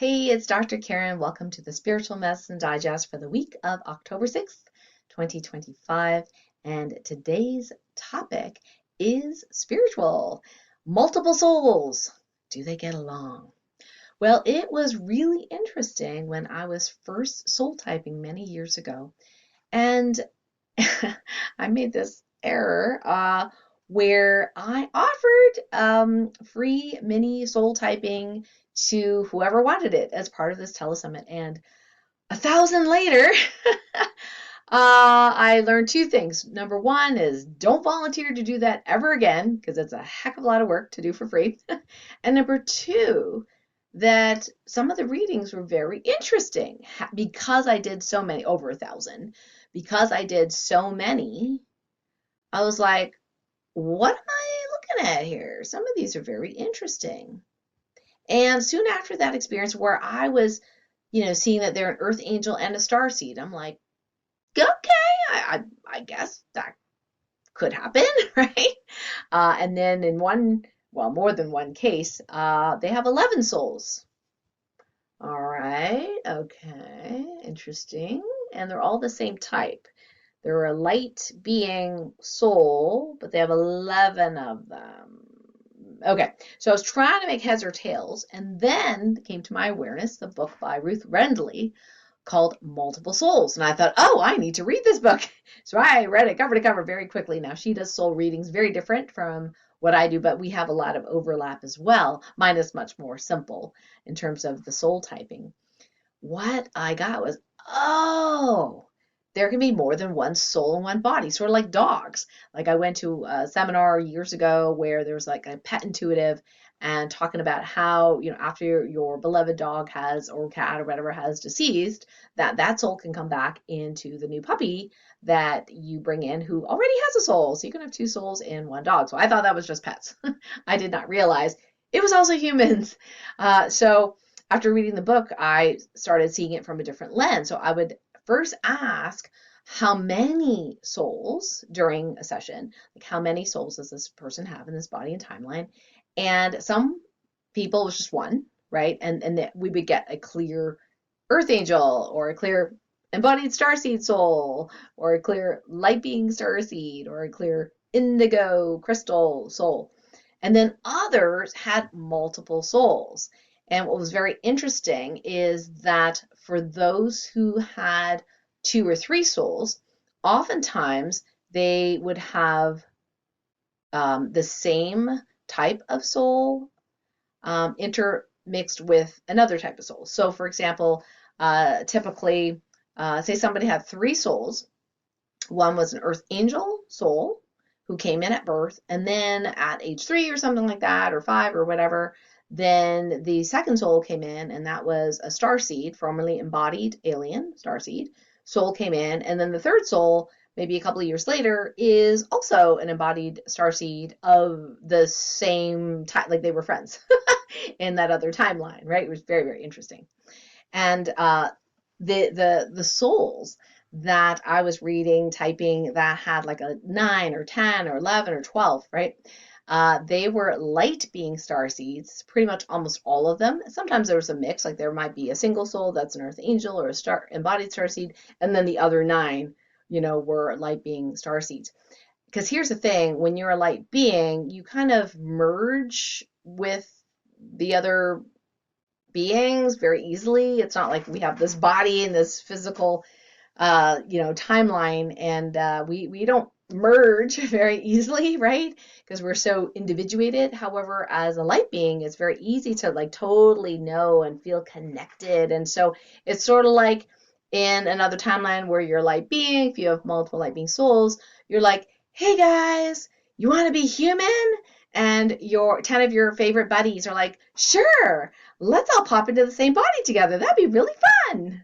Hey, it's Dr. Karen. Welcome to the Spiritual Medicine Digest for the week of October 6th, 2025. And today's topic is spiritual. Multiple souls. Do they get along? Well, it was really interesting when I was first soul typing many years ago. And I made this error where I offered free mini soul typing to whoever wanted it as part of this telesummit. And 1,000 later, I learned two things. Number one is don't volunteer to do that ever again because it's a heck of a lot of work to do for free. And number two, that some of the readings were very interesting because I did so many, over 1,000, because I did so many. I was like, what am I looking at here? Some of these are very interesting. And soon after that experience where I was, seeing that they're an earth angel and a star seed, I'm like, okay, I guess that could happen, right? And then in more than one case, they have 11 souls. All right, okay, interesting. And they're all the same type. They're a light being soul, but they have 11 of them. Okay, so I was trying to make heads or tails, and then came to my awareness the book by Ruth Rendley called Multiple Souls. And I thought, oh, I need to read this book. So I read it cover to cover very quickly. Now, she does soul readings very different from what I do, but we have a lot of overlap as well. Mine is much more simple in terms of the soul typing. What I got was, oh, there can be more than one soul in one body, sort of like dogs. Like I went to a seminar years ago where there was like a pet intuitive and talking about how, after your beloved dog has, or cat or whatever has deceased, that soul can come back into the new puppy that you bring in who already has a soul. So you can have two souls in one dog. So I thought that was just pets. I did not realize it was also humans. So after reading the book, I started seeing it from a different lens. So I would first ask, how many souls during a session, like how many souls does this person have in this body and timeline? And some people it was just one, right? And that we would get a clear earth angel or a clear embodied starseed soul or a clear light being starseed or a clear indigo crystal soul. And then others had multiple souls. And what was very interesting is that for those who had two or three souls, oftentimes they would have the same type of soul intermixed with another type of soul. So, for example, typically, say somebody had three souls. One was an earth angel soul who came in at birth, and then at age 3 or something like that, or 5 or whatever, then the second soul came in, and that was a starseed, formerly embodied alien starseed. Soul came in, and then the third soul, maybe a couple of years later, is also an embodied starseed of the same type, like they were friends in that other timeline, right? It was very, very interesting. And the souls that I was reading, typing that had like a 9 or 10 or 11 or 12, right? They were light being starseeds, pretty much almost all of them. Sometimes there was a mix, like there might be a single soul that's an earth angel or a star embodied starseed, and then the other 9, were light being starseeds. Because here's the thing, when you're a light being, you kind of merge with the other beings very easily. It's not like we have this body and this physical timeline, and we don't merge very easily, right? Because we're so individuated. However, as a light being, it's very easy to like totally know and feel connected. And so it's sort of like in another timeline where you're a light being, if you have multiple light being souls, you're like, hey guys, you want to be human? And your 10 of your favorite buddies are like, sure, let's all pop into the same body together. That'd be really fun.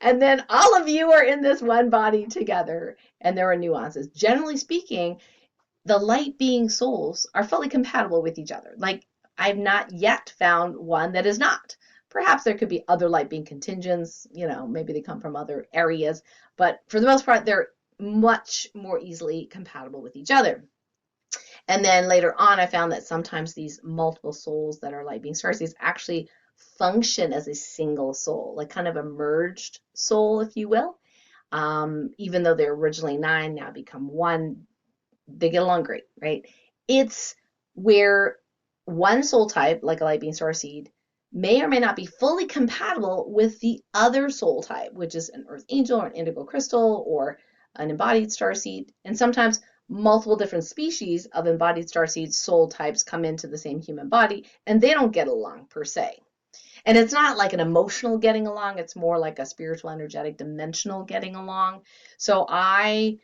And then all of you are in this one body together, and there are nuances. Generally speaking, the light being souls are fully compatible with each other. Like, I've not yet found one that is not. Perhaps there could be other light being contingents, maybe they come from other areas, but for the most part, they're much more easily compatible with each other. And then later on, I found that sometimes these multiple souls that are light being starseeds actually function as a single soul, like kind of a merged soul, if you will. Even though they're originally 9, now become 1, they get along great, right? It's where one soul type, like a light being starseed, may or may not be fully compatible with the other soul type, which is an earth angel or an indigo crystal or an embodied starseed. And sometimes multiple different species of embodied starseed soul types come into the same human body, and they don't get along per se. And it's not like an emotional getting along, it's more like a spiritual, energetic, dimensional getting along. So I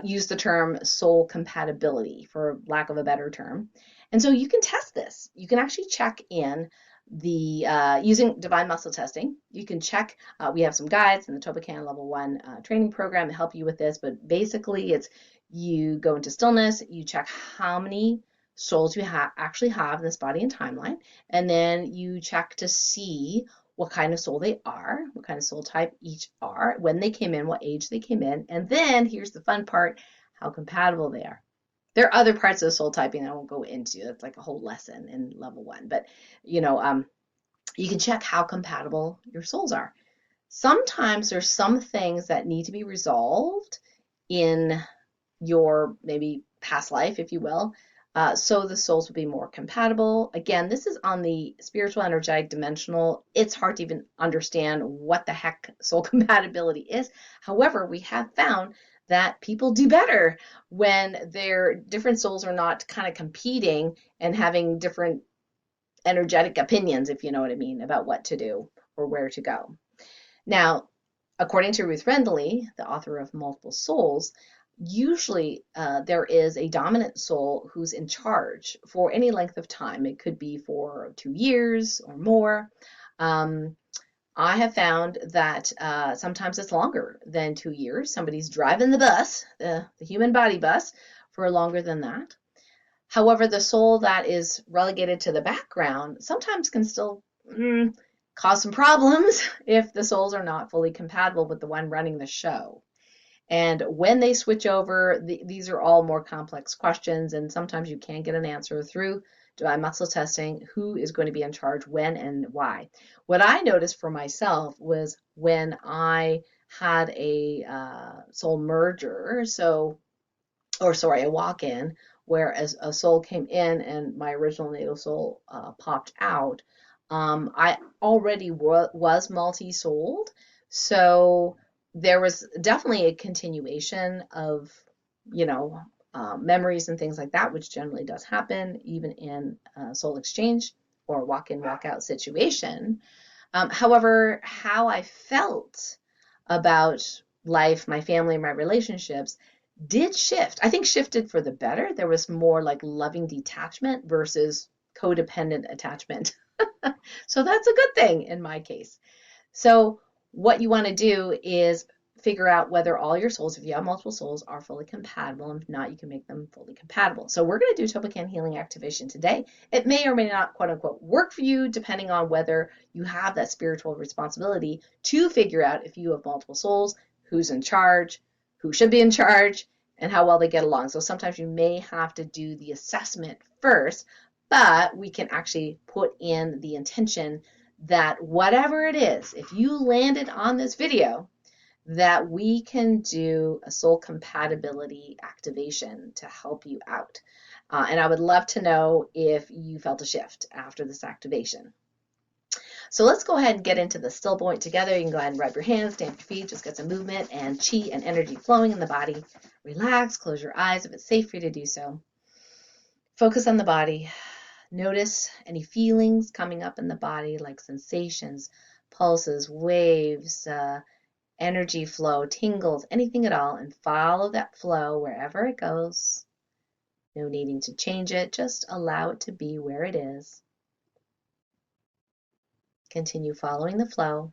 use the term soul compatibility, for lack of a better term. And so you can test this. You can actually check in the using divine muscle testing. You can check. We have some guides in the TOPAKAN Level 1 training program to help you with this. But basically, it's you go into stillness. You check how many souls you actually have in this body and timeline, and then you check to see what kind of soul they are, what kind of soul type each are, when they came in, what age they came in, and then here's the fun part, how compatible they are. There are other parts of the soul typing I won't go into. That's like a whole lesson in level 1, but you know, you can check how compatible your souls are. Sometimes there's some things that need to be resolved in your maybe past life, if you will, so the souls will be more compatible. Again, this is on the spiritual, energetic, dimensional. It's hard to even understand what the heck soul compatibility is. However, we have found that people do better when their different souls are not kind of competing and having different energetic opinions, if you know what I mean, about what to do or where to go. Now, according to Ruth Rendley, the author of Multiple Souls, usually there is a dominant soul who's in charge for any length of time. It could be for 2 years or more. I have found that sometimes it's longer than 2 years. Somebody's driving the bus, the human body bus, for longer than that. However, the soul that is relegated to the background sometimes can still cause some problems if the souls are not fully compatible with the one running the show. And when they switch over, these are all more complex questions, and sometimes you can't get an answer through divine muscle testing who is going to be in charge, when, and why. What I noticed for myself was when I had a soul merger, a walk-in, where as a soul came in and my original natal soul popped out, I already was multi-souled, so there was definitely a continuation of, you know, memories and things like that, which generally does happen even in soul exchange or walk-in, walk-out situation. However, how I felt about life, my family, my relationships did shift. I think shifted for the better. There was more like loving detachment versus codependent attachment. So that's a good thing in my case. So what you want to do is figure out whether all your souls, if you have multiple souls, are fully compatible. And if not, you can make them fully compatible. So we're going to do TOPAKAN Healing Activation today. It may or may not, quote unquote, work for you, depending on whether you have that spiritual responsibility to figure out if you have multiple souls, who's in charge, who should be in charge, and how well they get along. So sometimes you may have to do the assessment first, but we can actually put in the intention that whatever it is, if you landed on this video, that we can do a soul compatibility activation to help you out. And I would love to know if you felt a shift after this activation. So let's go ahead and get into the still point together. You can go ahead and rub your hands, stamp your feet, just get some movement and chi and energy flowing in the body. Relax, close your eyes if it's safe for you to do so. Focus on the body. Notice any feelings coming up in the body, like sensations, pulses, waves, energy flow, tingles, anything at all, and follow that flow wherever it goes. No needing to change it, just allow it to be where it is. Continue following the flow.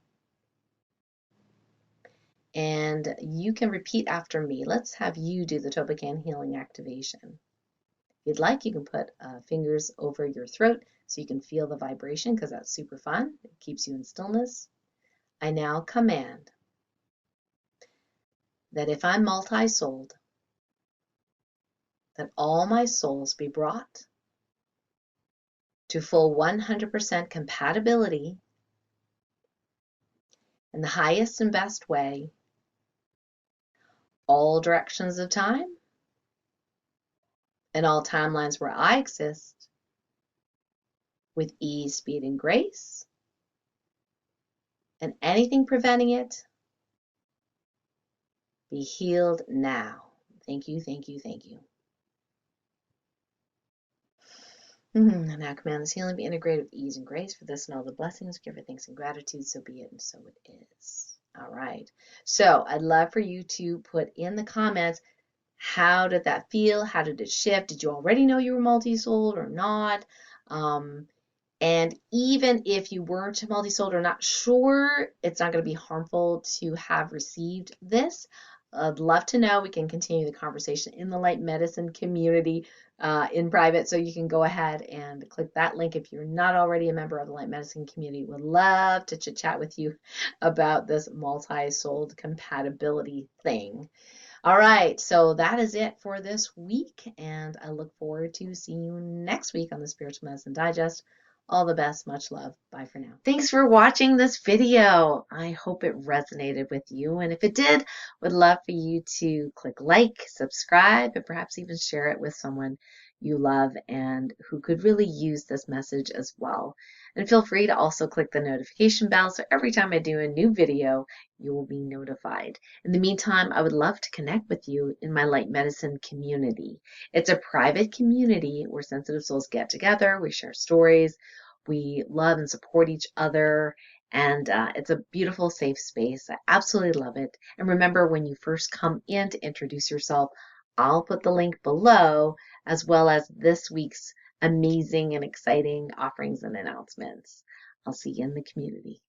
And you can repeat after me. Let's have you do the TOPAKAN Healing Activation. If you'd like, you can put fingers over your throat so you can feel the vibration, because that's super fun. It keeps you in stillness. I now command that if I'm multi-souled, that all my souls be brought to full 100% compatibility in the highest and best way, all directions of time and all timelines where I exist, with ease, speed, and grace, and anything preventing it, be healed now. Thank you, thank you, thank you. And now command this healing be integrated with ease and grace. For this and all the blessings, give her thanks and gratitude. So be it, and so it is. All right. So I'd love for you to put in the comments, how did that feel? How did it shift? Did you already know you were multi-souled or not? And even if you weren't multi-souled or not sure, it's not going to be harmful to have received this. I'd love to know. We can continue the conversation in the light medicine community in private. So you can go ahead and click that link if you're not already a member of the light medicine community. Would love to chit chat with you about this multi-souled compatibility thing. All right, so that is it for this week, and I look forward to seeing you next week on the Spiritual Medicine Digest. All the best, much love. Bye for now. Thanks for watching this video. I hope it resonated with you, and if it did, would love for you to click like, subscribe, and perhaps even share it with someone you love and who could really use this message as well. And feel free to also click the notification bell so every time I do a new video, you will be notified. In the meantime, I would love to connect with you in my Light Medicine community. It's a private community where sensitive souls get together, we share stories, we love and support each other, and it's a beautiful, safe space. I absolutely love it. And remember, when you first come in to introduce yourself, I'll put the link below, as well as this week's amazing and exciting offerings and announcements. I'll see you in the community.